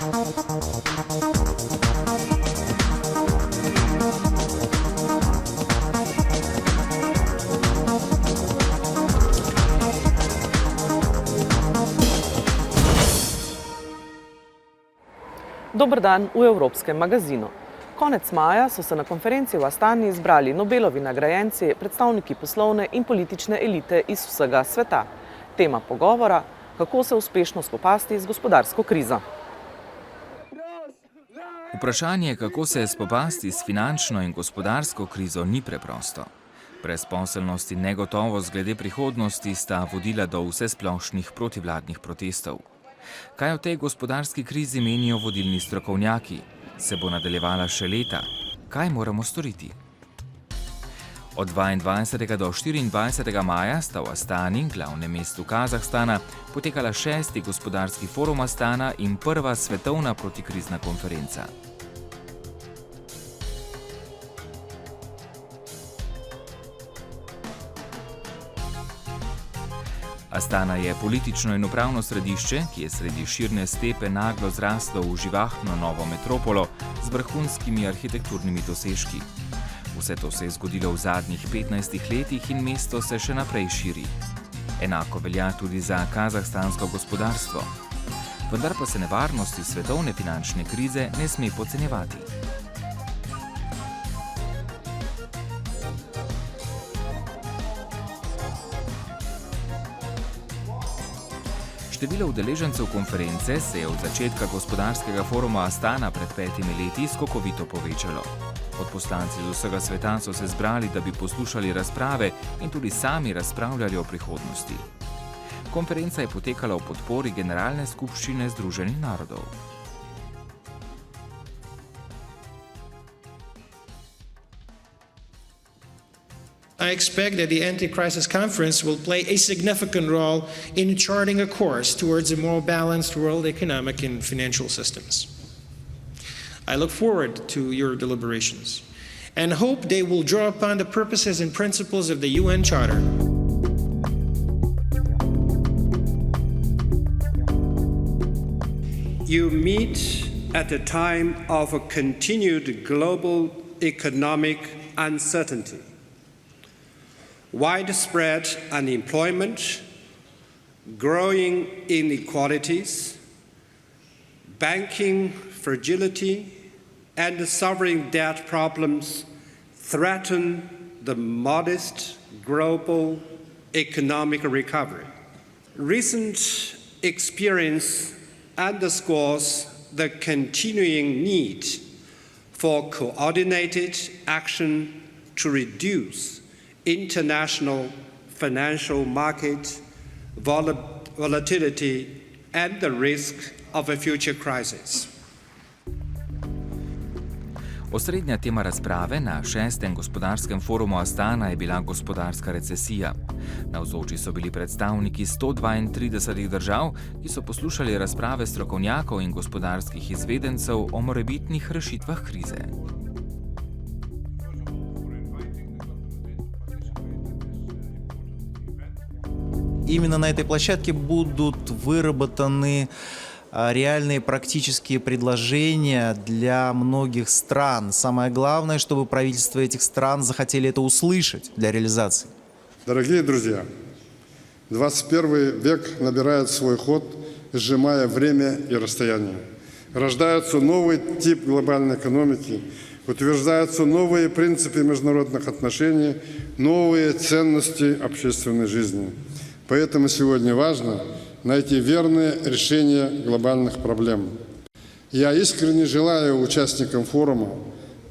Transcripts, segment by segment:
Dober dan v Evropskem magazinu. Konec maja so se na konferenci v Astani izbrali Nobelovi nagrajenci, predstavniki poslovne in politične elite iz vsega sveta. Tema pogovora, kako se uspešno spopasti z gospodarsko krizo. Vprašanje, kako se spopasti s finančno in gospodarsko krizo, ni preprosto. Brezposelnost in negotovost glede prihodnosti sta vodila do vsesplošnih protivladnih protestov. Kaj o tej gospodarski krizi menijo vodilni strokovnjaki? Se bo nadaljevala še leta? Kaj moramo storiti? Od 22. do 24. maja sta v Astani, glavnem mestu Kazahstana, potekala 6. gospodarski forum Astana in prva svetovna protikrizna konferenca. Astana je politično in upravno središče, ki je sredi širne stepe naglo zraslo v živahno novo metropolo z vrhunskimi arhitekturnimi dosežki. Vse to se je zgodilo v zadnjih 15 letih in mesto se še naprej širi. Enako velja tudi za kazahstansko gospodarstvo. Vendar pa se nevarnosti svetovne finančne krize ne sme podcenjevati. Število udeležencev konference se je od začetka gospodarskega foruma Astana pred 5 leti skokovito povečalo. Odposlanci z vsega sveta so se zbrali, da bi poslušali razprave in tudi sami razpravljali o prihodnosti. Konferenca je potekala v podpori Generalne skupščine Združenih narodov. I expect that the anti-crisis conference will play a significant role in charting a course towards a more balanced world economic and financial systems. I look forward to your deliberations and hope they will draw upon the purposes and principles of the UN Charter. You meet at a time of a continued global economic uncertainty. Widespread unemployment, growing inequalities, banking fragility, and sovereign debt problems threaten the modest global economic recovery. Recent experience underscores the continuing need for coordinated action to reduce international financial market volatility and the risk of a future crisis. Osrednja tema razprave na 6. gospodarskem forumu Astana je bila gospodarska recesija. Navzoči so bili predstavniki 132 držav, ki so poslušali razprave strokovnjakov in gospodarskih izvedencev o morebitnih rešitvah krize. Именно на этой площадке будут выработаны реальные практические предложения для многих стран. Самое главное, чтобы правительства этих стран захотели это услышать для реализации. Дорогие друзья, 21 век набирает свой ход, сжимая время и расстояние. Рождается новый тип глобальной экономики, утверждаются новые принципы международных отношений, новые ценности общественной жизни. Поэтому сегодня важно найти верное решение глобальных проблем. Я искренне желаю участникам форума,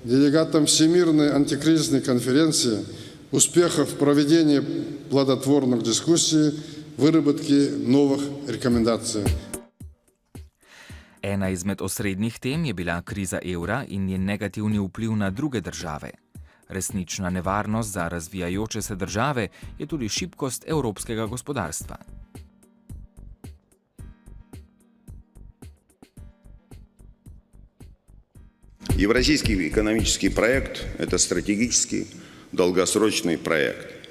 делегатам Всемирной антикризисной конференции успехов в проведении плодотворных дискуссий, выработки новых рекомендаций. Ena izmed osrednjih tem je bila kriza evra in njen negativni vpliv na druge države. Resnična nevarnost za razvijajoče se države je tudi šibkost evropskega gospodarstva. Евразийский экономический проект – это стратегический, долгосрочный проект.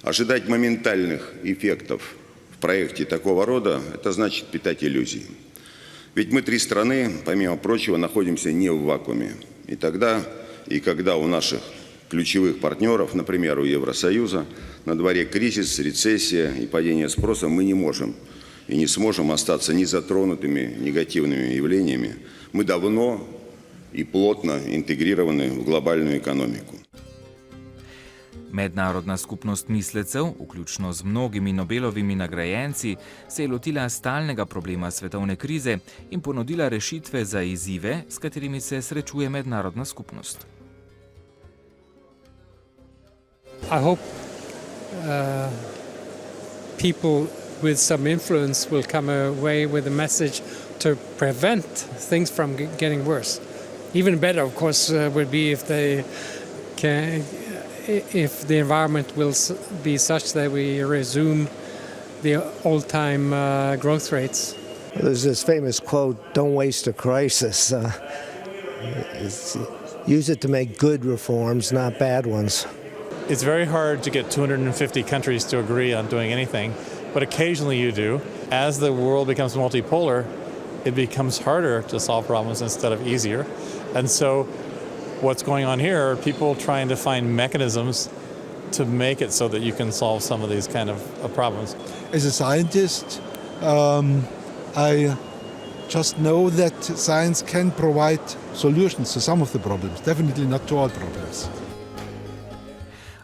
Ожидать моментальных эффектов в проекте такого рода – это значит питать иллюзии. Ведь мы три страны, помимо прочего, находимся не в вакууме. И тогда, и когда у наших ключевых партнеров, например, у Евросоюза, на дворе кризис, рецессия и падение спроса, мы не можем и не сможем остаться незатронутыми негативными явлениями. Мы давно и плотно интегрированы в глобальную экономику. Mednarodna skupnost mislecev, vključno z mnogimi Nobelovimi nagrajenci, se je lotila stalnega problema svetovne krize in ponudila rešitve za izzive, s katerimi se srečuje mednarodna skupnost. I hope people with some influence will come away with a message to prevent things from getting worse. Even better, of course, would be if the environment will be such that we resume the old-time growth rates. There's this famous quote, "Don't waste a crisis." Use it to make good reforms, not bad ones. It's very hard to get 250 countries to agree on doing anything, but occasionally you do. As the world becomes multipolar, it becomes harder to solve problems instead of easier. And so what's going on here are people trying to find mechanisms to make it so that you can solve some of these kind of problems. As a scientist, I just know that science can provide solutions to some of the problems, definitely not to all problems.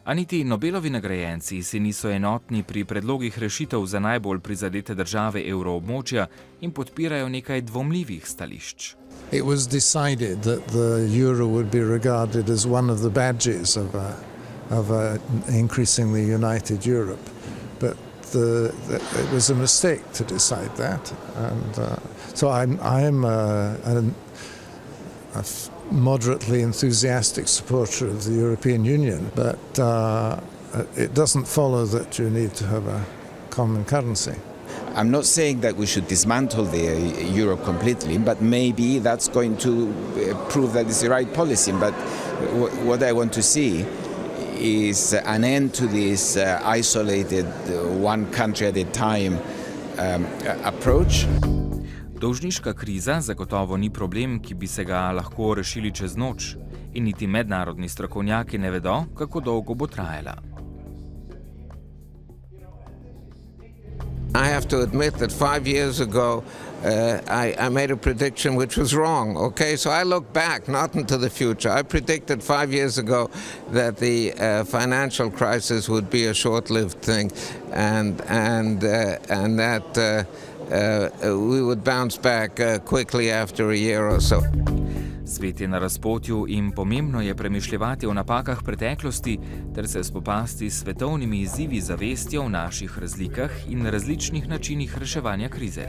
A niti Nobelovi nagrajenci si niso enotni pri predlogih rešitev za najbolj prizadete države evroobmočja in podpirajo nekaj dvomljivih stališč. It was decided that the euro would be regarded as one of the badges of a increasingly united Europe. But it was a mistake to decide that. And so I'm a moderately enthusiastic supporter of the European Union, but it doesn't follow that you need to have a common currency. I'm not saying that we should dismantle the euro completely, but maybe that's going to prove that it's the right policy. But what I want to see is an end to this isolated one country at a time approach. Dolžniška kriza zagotovo ni problem, ki bi se ga lahko rešili čez noč, in niti mednarodni strokovnjaki ne vedo, kako dolgo bo trajala. I have to admit that 5 years ago I made a prediction which was wrong. Okay, so I look back, not into the future. I predicted 5 years ago that the financial crisis would be a short-lived thing, and that we would bounce back quickly after a year or so. Svet je na razpotju in pomembno je premišljevati o napakah preteklosti ter se spopasti s svetovnimi izzivi z zavestjo o naših razlikah in različnih načinih reševanja krize.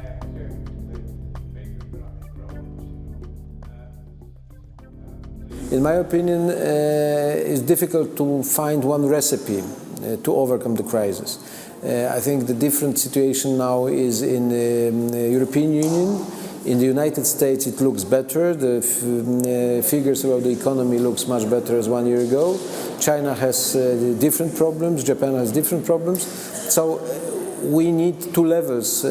In my opinion, it's difficult to find one recipe to overcome the crisis. I think the different situation now is in the European Union. In the United States it looks better. The figures about the economy looks much better as 1 year ago. China has different problems. Japan has different problems. So we need two levels.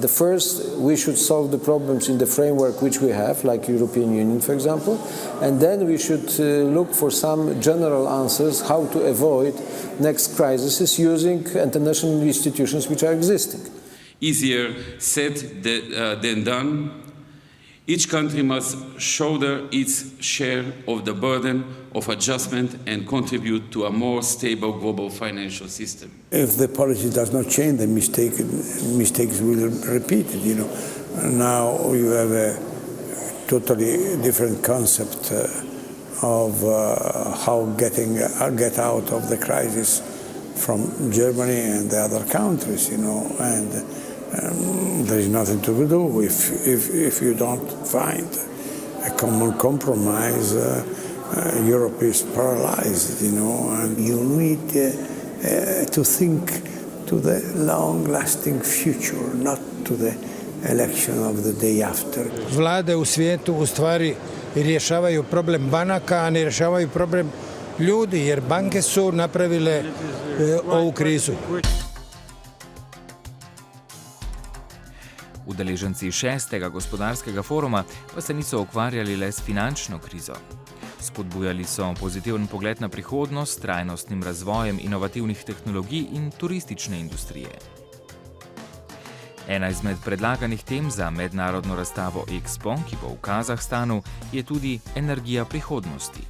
The first, we should solve the problems in the framework which we have, like European Union, for example. And then we should look for some general answers how to avoid next crises using international institutions which are existing. Easier said than done. Each country must shoulder its share of the burden of adjustment and contribute to a more stable global financial system. If the policy does not change, the mistakes will repeat it. You know, now you have a totally different concept of how get out of the crisis from Germany and the other countries. You know, and there is nothing to do if you don't find a common compromise. Europe is paralyzed, you know, and you need to think to the long-lasting future, not to the election of the day after. Vlade u svijetu u stvari rješavaju problem banaka, a ne rješavaju problem ljudi, jer banke su napravile ovu krizu. V Udeleženci 6. gospodarskega foruma pa se niso ukvarjali le s finančno krizo. Spodbujali so pozitiven pogled na prihodnost, trajnostnim razvojem inovativnih tehnologij in turistične industrije. Ena izmed predlaganih tem za mednarodno razstavo Expo, ki bo v Kazahstanu, je tudi energija prihodnosti.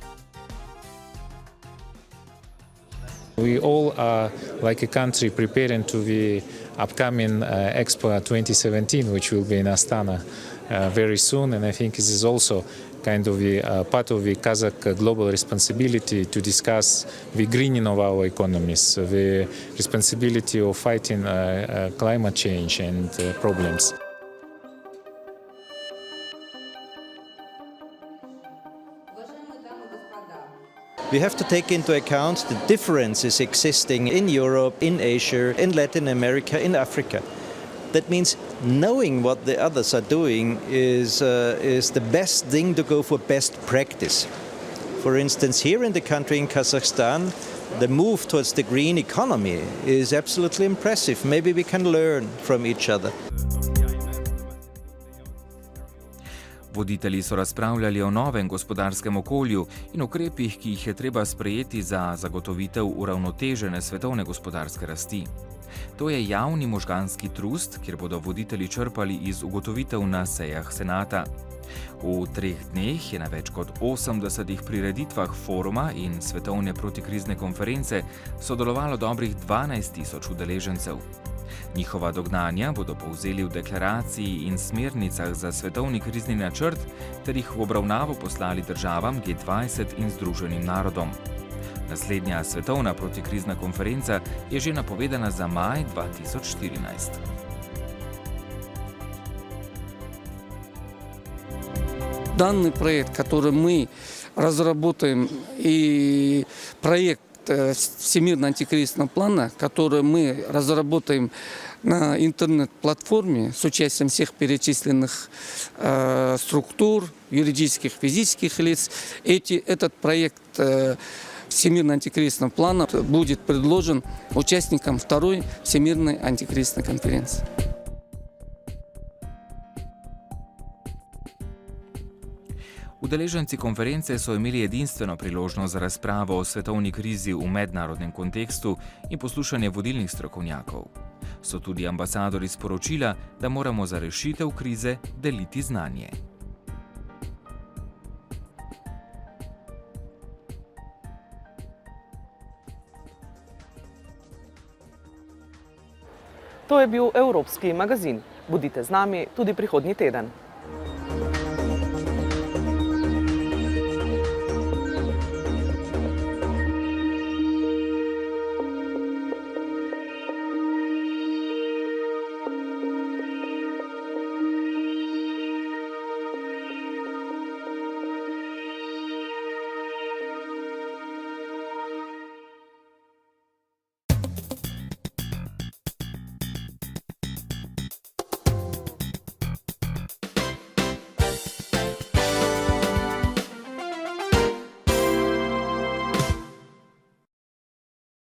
We all are, like a country, preparing to the upcoming Expo 2017, which will be in Astana very soon. And I think this is also kind of the part of the Kazakh global responsibility to discuss the greening of our economies, the responsibility of fighting climate change and problems. We have to take into account the differences existing in Europe, in Asia, in Latin America, in Africa. That means knowing what the others are doing is the best thing to go for best practice. For instance, here in the country, in Kazakhstan, the move towards the green economy is absolutely impressive. Maybe we can learn from each other. Voditelji so razpravljali o novem gospodarskem okolju in ukrepih, ki jih je treba sprejeti za zagotovitev uravnotežene svetovne gospodarske rasti. To je javni možganski trust, kjer bodo voditelji črpali iz ugotovitev na sejah senata. V 3 dneh je na več kot 80 prireditvah foruma in svetovne protikrizne konference sodelovalo dobrih 12.000 udeležencev. Njihova dognanja bodo povzeli v deklaraciji in smernicah za svetovni krizni načrt ter jih v obravnavo poslali državam G20 in Združenim narodom. Naslednja svetovna protikrizna konferenca je že napovedana za maj 2014. Данный проект, который мы разработаем, и проект Всемирного антикризисного плана, который мы разработаем на интернет-платформе с участием всех перечисленных структур, юридических, физических лиц, этот проект Всемирного антикризисного плана будет предложен участникам 2-й Всемирной антикризисной конференции. Udeleženci konference so imeli edinstveno priložnost za razpravo o svetovni krizi v mednarodnem kontekstu in poslušanje vodilnih strokovnjakov. So tudi ambasadori sporočila, da moramo za rešitev krize deliti znanje. To je bil Evropski magazin. Bodite z nami tudi prihodnji teden.